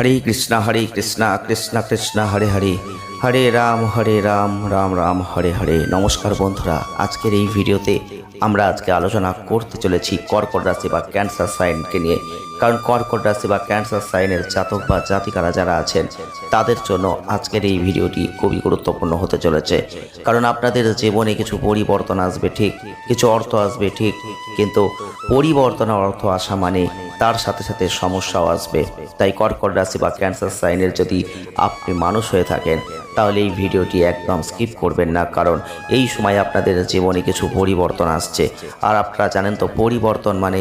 হরে কৃষ্ণ কৃষ্ণ কৃষ্ণ হরে হরে, হরে রাম রাম রাম হরে হরে। নমস্কার বন্ধুরা, আজকের এই ভিডিওতে আমরা আজকে আলোচনা করতে চলেছি কর্কট রাশি বা ক্যান্সার সাইনকে নিয়ে। কারণ কর্কট রাশি বা ক্যান্সার সাইনের জাতক বা জাতিকারা যারা আছেন তাদের জন্য আজকের এই ভিডিওটি খুবই গুরুত্বপূর্ণ হতে চলেছে। কারণ আপনাদের জীবনে কিছু পরিবর্তন আসবে ঠিক, কিছু অর্থ আসবে ঠিক, কিন্তু পরিবর্তনের অর্থ আসা মানে তার সাথে সাথে সমস্যাও আসবে। তাই কর্কট রাশি বা ক্যান্সার সাইনের যদি আপনি মানুষ হয়ে থাকেন তাহলে এই ভিডিওটি একদম স্কিপ করবেন না, কারণ এই সময় আপনাদের জীবনে কিছু পরিবর্তন আসছে। আর আপনারা জানেন তো, পরিবর্তন মানে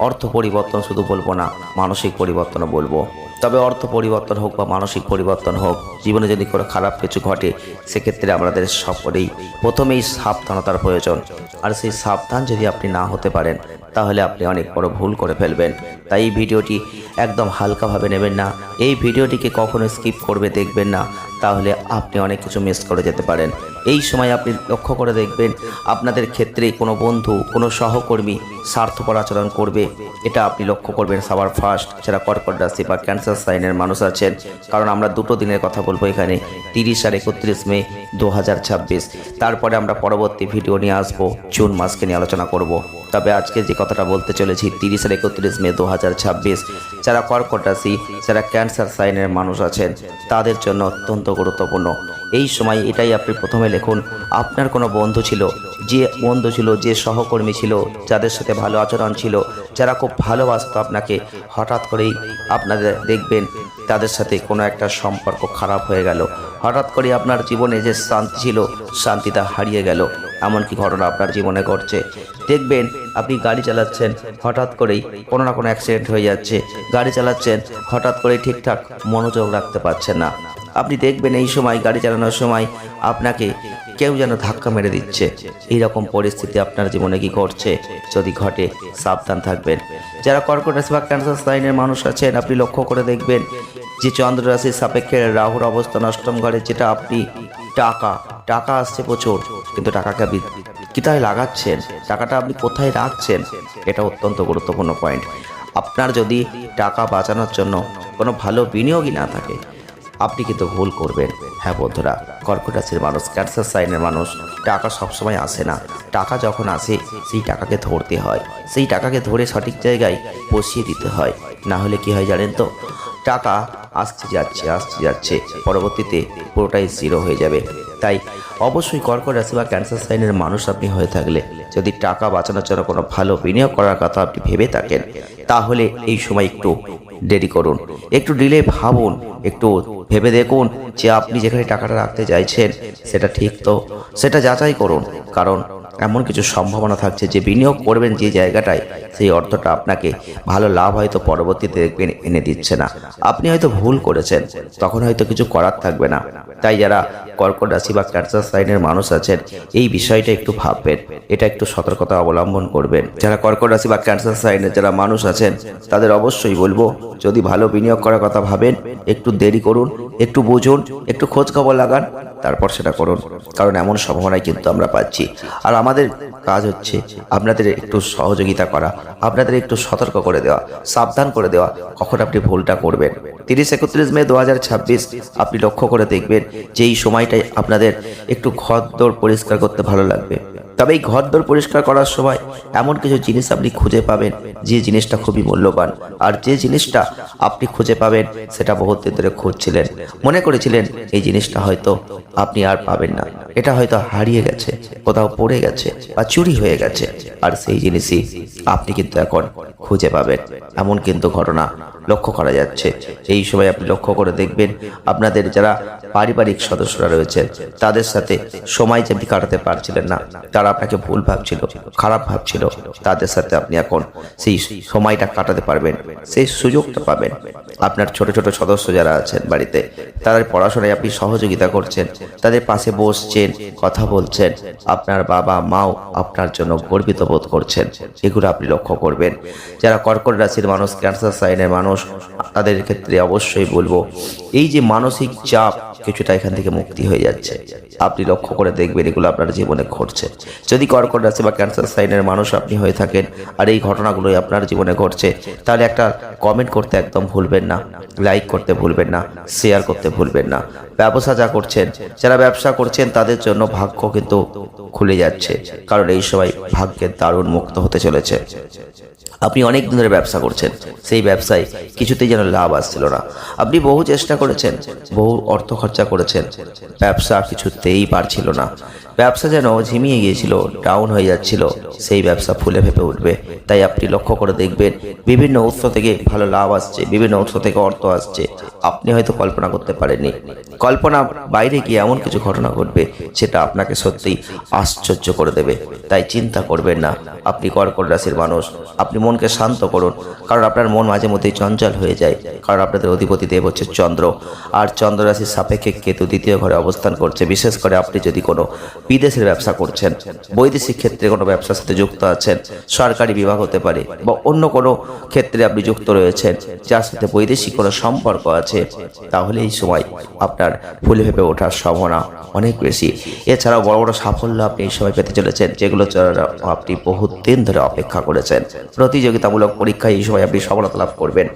অর্থ পরিবর্তন শুধু বলবো না, মানসিক পরিবর্তনও বলবো। তবে অর্থ পরিবর্তন হোক বা মানসিক পরিবর্তন হোক, জীবনে যদি কোনো খারাপ কিছু ঘটে সেক্ষেত্রে আমাদের সকলেই প্রথমেই সাবধানতার প্রয়োজন। আর সেই সাবধান যদি আপনি না হতে পারেন তাহলে আপনি অনেক বড় ভুল করে ফেলবেন। তাই এই ভিডিওটি একদম হালকাভাবে নেবেন না, এই ভিডিওটিকে কখনো স্কিপ করবে দেখবেন না, তাহলে আপনি অনেক কিছু মিস করে যেতে পারেন। এই সময় আপনি লক্ষ্য করে দেখবেন আপনাদের ক্ষেত্রে কোনো বন্ধু, কোনো সহকর্মী স্বার্থপর আচরণ করবে, এটা আপনি লক্ষ্য করবেন সবার ফার্স্ট যারা কর্কট রাশি বা ক্যান্সার সাইনের মানুষ আছেন। কারণ আমরা দুটো দিনের কথা বলবো এখানে, 30 আর 31 মে 2026। তারপরে আমরা পরবর্তী ভিডিও নিয়ে আসবো, জুন মাসকে নিয়ে আলোচনা করব। তবে আজকে যে কথাটা বলতে চলেছি 30 আর 31 মে 2026, যারা কর্কট রাশি, যারা ক্যান্সার সাইনের মানুষ আছেন তাদের জন্য অত্যন্ত গুরুত্বপূর্ণ। এই সময় এটাই আপনি প্রথমে লিখুন, আপনার কোনো বন্ধু ছিল, যে সহকর্মী ছিল, যাদের সাথে ভালো আচরণ ছিল, যারা খুব ভালোবাসতো আপনাকে, হঠাৎ করেই আপনাদের দেখবেন তাদের সাথে কোনো একটা সম্পর্ক খারাপ হয়ে গেল। হঠাৎ করে আপনার জীবনে যে শান্তি ছিল, শান্তিটা হারিয়ে গেল। এমনকি ঘটনা আপনার জীবনে ঘটছে। দেখবেন আপনি গাড়ি চালাচ্ছেন, হঠাৎ করেই কোনো না কোনো অ্যাক্সিডেন্ট হয়ে যাচ্ছে। গাড়ি চালাচ্ছেন, হঠাৎ করেই ঠিকঠাক মনোযোগ রাখতে পারছেন না। আপনি দেখবেন এই সময় গাড়ি চালানোর সময় আপনাকে কেউ যেন ধাক্কা মেরে দিচ্ছে। এইরকম পরিস্থিতি আপনার জীবনে কি ঘটছে? যদি ঘটে সাবধান থাকবেন। যারা কর্কট রাশি বা ক্যান্সার সাইনের মানুষ আছেন, আপনি লক্ষ্য করে দেখবেন যে চন্দ্র রাশির সাপেক্ষে রাহুর অবস্থান অষ্টম ঘরে, যেটা আপনি টাকা আসছে প্রচুর, কিন্তু টাকাকে আপনি কোথায় লাগাচ্ছেন, টাকাটা আপনি কোথায় রাখছেন, এটা অত্যন্ত গুরুত্বপূর্ণ পয়েন্ট। আপনার যদি টাকা বাঁচানোর জন্য কোনো ভালো বিনিয়োগই না থাকে আপনি কিন্তু ভুল করবেন। হ্যাঁ বন্ধুরা, কর্কট রাশির মানুষ, ক্যান্সার সাইনের মানুষ, টাকা সবসময় আসে না। টাকা যখন আসে সেই টাকাকে ধরতে হয়, সেই টাকাকে ধরে সঠিক জায়গায় বসিয়ে দিতে হয়। না হলে কি হয় জানেন তো, টাকা আসছে যাচ্ছে, পরবর্তীতে পুরোটাই জিরো হয়ে যাবে। তাই অবশ্যই কর্কট রাশি বা ক্যান্সার সাইনের মানুষ আপনি হয়ে থাকলে, যদি টাকা বাঁচানোর জন্য কোনো ভালো বিনিয়োগ করার কথা আপনি ভেবে থাকেন, তাহলে এই সময় একটু দেরি করুন, একটু ডিলে ভাবুন, একটু ভেবে দেখুন যে আপনি যেখানে টাকাটা রাখতে চাইছেন সেটা ঠিক তো, সেটা যাচাই করুন। কারণ এমন কিছু সম্ভাবনা থাকছে যে বিনিয়োগ করবেন যে জায়গাটায়, সেই অর্থটা আপনাকে ভালো লাভ হয়তো পরবর্তীতে দেখবেন এনে দিচ্ছে না। আপনি হয়তো ভুল করেছেন, তখন হয়তো কিছু করার থাকবে না। তাই যারা কর্কট রাশি বা ক্যান্সার সাইনের মানুষ আছেন, এই বিষয়টা একটু ভাববেন, এটা একটু সতর্কতা অবলম্বন করবেন। যারা কর্কট রাশি বা ক্যান্সার সাইনের যারা মানুষ আছেন তাদের অবশ্যই বলবো, যদি ভালো বিনিয়োগ করার কথা ভাবেন একটু দেরি করুন, একটু বুঝুন, একটু খোঁজ খবর লাগান, তারপর সেটা করুন। কারণ এমন সম্ভাবনাই কিন্তু আমরা পাচ্ছি। আর আমাদের কাজ হচ্ছে আপনাদের একটু সহযোগিতা করা, আপনাদের একটু সতর্ক করে দেওয়া, সাবধান করে দেওয়া কখন আপনি ভুলটা করবেন। 30-31 মে 2026 আপনি লক্ষ্য করে দেখবেন যে এই সময়টাই আপনাদের একটু ঘরদোর পরিষ্কার করতে ভালো লাগবে। তবে এই ঘরদোর পরিষ্কার করার সময় এমন কিছু জিনিস আপনি খুঁজে পাবেন যে জিনিসটা খুবই মূল্যবান। আর যে জিনিসটা আপনি খুঁজে পাবেন সেটা বহুত দিন ধরে খুঁজছিলেন, মনে করেছিলেন এই জিনিসটা হয়তো আপনি আর পাবেন না, এটা হয়তো হারিয়ে গেছে, কোথাও পড়ে গেছে বা চুরি হয়ে গেছে, আর সেই জিনিসই আপনি কিন্তু এখন খুঁজে পাবেন। এমন কিন্তু ঘটনা লক্ষ্য করা যাচ্ছে। এই সময় আপনি লক্ষ্য করে দেখবেন আপনাদের যারা পারিবারিক সদস্যরা রয়েছেন তাদের সাথে সময় যে আপনি কাটাতে পারছিলেন না, তারা আপনাকে ভুল ভাবছিল, খারাপ ভাবছিল, তাদের সাথে আপনি এখন সেই সময়টা কাটাতে পারবেন, সেই সুযোগটা পাবেন। আপনার ছোট ছোট সদস্য যারা আছেন বাড়িতে, তাদের পড়াশোনায় আপনি সহযোগিতা করছেন, তাদের পাশে বসছেন, হাসছেন, কথা বলছেন, আপনার বাবা মাও আপনার জন্য গর্বিত বোধ করছেন, এগুলো আপনি লক্ষ্য করবেন। যারা কর্কট রাশির মানুষ, ক্যান্সার সাইনের মানুষ, তাদের ক্ষেত্রে অবশ্যই বলবো এই যে মানসিক চাপ কিছুটা এখান থেকে মুক্তি হয়ে যাচ্ছে। আপনি লক্ষ্য করে দেখবেন এগুলো আপনার জীবনে ঘটছে। যদি কর্কট রাশি বা ক্যান্সার সাইনের মানুষ আপনি হয়ে থাকেন আর এই ঘটনাগুলোই আপনার জীবনে ঘটছে, তাহলে একটা কমেন্ট করতে একদম ভুলবেন না, লাইক করতে ভুলবেন না, শেয়ার করতে ভুলবেন না। ব্যবসা যা করছেন, যারা ব্যবসা করছেন তাদের জন্য ভাগ্য কিন্তু খুলে যাচ্ছে, কারণ এই সময় ভাগ্যের দারুণ মুক্ত হতে চলেছে। আপনি অনেক দিন ধরে ব্যবসা করছেন, সেই ব্যবসায় কিছুতেই যেন লাভ আসছিল না। আপনি বহু চেষ্টা করেছেন, বহু অর্থ খরচা করেছেন, ব্যবসা কিছুতেই পারছিল না। ব্যবসা যেন ঝিমিয়ে গিয়েছিল, ডাউন হয়ে যাচ্ছিল। সেই ব্যবসা ফুলে ফেঁপে উঠবে। তাই আপনি লক্ষ্য করে দেখবেন বিভিন্ন উৎস থেকে ভালো লাভ আসছে, বিভিন্ন উৎস থেকে অর্থ আসছে। আপনি হয়তো কল্পনা করতে পারেননি, কল্পনা বাইরে গিয়ে এমন কিছু ঘটনা ঘটবে সেটা আপনাকে সত্যিই আশ্চর্য করে দেবে। তাই চিন্তা করবেন না। আপনি কর্কট রাশির মানুষ, আপনি মনকে শান্ত করুন, কারণ আপনার মন মাঝে মধ্যেই চঞ্চল হয়ে যায়। কারণ আপনাদের অধিপতি দেব হচ্ছে চন্দ্র, আর চন্দ্র রাশির সাপেক্ষে কেতু দ্বিতীয় ঘরে অবস্থান করছে। বিশেষ করে আপনি যদি কোনো বিদেশের ব্যবসা করছেন, বৈদেশিক ক্ষেত্রে কোনো ব্যবসার সাথে যুক্ত আছেন, সরকারি বিভাগ হতে পারে বা অন্য কোনো ক্ষেত্রে আপনি যুক্ত রয়েছেন যার সাথে বৈদেশিক কোনো সম্পর্ক আছে, তাহলে এই সময় আপনার ফুলে ফেঁপে ওঠার সম্ভাবনা অনেক বেশি। এছাড়াও বড় বড় সাফল্য আপনি এই সময় পেতে চলেছেন, যেগুলো আপনি বহুত দিন ধরে অপেক্ষা করেছেন। প্রতিযোগিতামূলক পরীক্ষায় এই সময় আপনি সফলতা লাভ করবেন,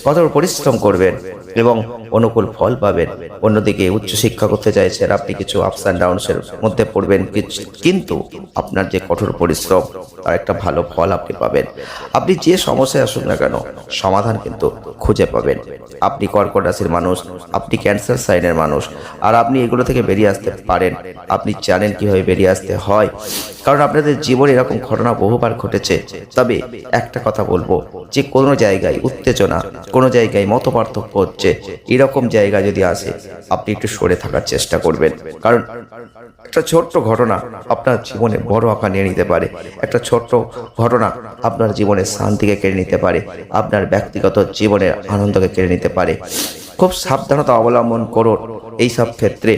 কঠোর পরিশ্রম করবেন এবং অনুকূল ফল পাবেন। অন্যদিকে উচ্চশিক্ষা করতে চাইছেন, আপনি কিছু আপস অ্যান্ড ডাউনসের মধ্যে পড়বেন, কিন্তু আপনার যে কঠোর পরিশ্রম তার একটা ভালো ফল আপনি পাবেন। আপনি যে সমস্যায় আসুন না কেন, সমাধান কিন্তু খুঁজে পাবেন। আপনি কর্কট রাশির মানুষ, আপনি ক্যান্সার সাইনের মানুষ, আর আপনি এগুলো থেকে বেরিয়ে আসতে পারেন। আপনি জানেন কিভাবে বেরিয়ে আসতে হয়, কারণ আপনাদের জীবনে এরকম ঘটনা বহুবার ঘটেছে। তবে একটা কথা বলবো, যে কোনো জায়গায় উত্তেজনা, কোনো জায়গায় মতপার্থক্য হচ্ছে, এরকম জায়গা যদি আসে আপনি একটু সরে থাকার চেষ্টা করবেন। কারণ একটা ছোট্ট ঘটনা আপনার জীবনে বড় আকার নিয়ে নিতে পারে। একটা ছোট্ট ঘটনা আপনার জীবনের শান্তিকে কেড়ে নিতে পারে, আপনার ব্যক্তিগত জীবনের আনন্দকে কেড়ে নিতে পারে। খুব সাবধানতা অবলম্বন করুন এইসব ক্ষেত্রে।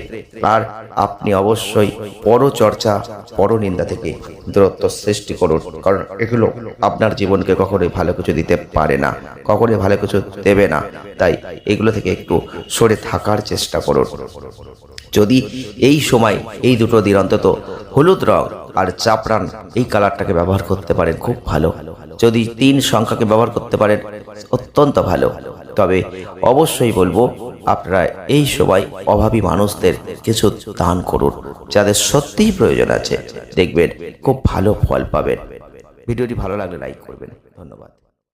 আর আপনি অবশ্যই পরচর্চা, পরনিন্দা থেকে দূরত্ব সৃষ্টি করুন, কারণ এগুলো আপনার জীবনকে কখনোই ভালো কিছু দিতে পারে না, কখনোই ভালো কিছু দেবে না। তাই এগুলো থেকে একটু সরে থাকার চেষ্টা করুন। যদি এই সময় এই দুটো দিন অন্তত হলুদ রং আর জাফরান এই কালারটাকে ব্যবহার করতে পারেন, খুব ভালো। যদি 3 সংখ্যাকে ব্যবহার করতে পারেন, অত্যন্ত ভালো। তবে অবশ্যই বলবো আপনারা এই সময় অভাবী মানুষদের কিছু দান করুন, যাদের সত্যিই প্রয়োজন আছে। দেখবেন খুব ভালো ফল পাবেন। ভিডিওটি ভালো লাগলে লাইক করবেন। ধন্যবাদ।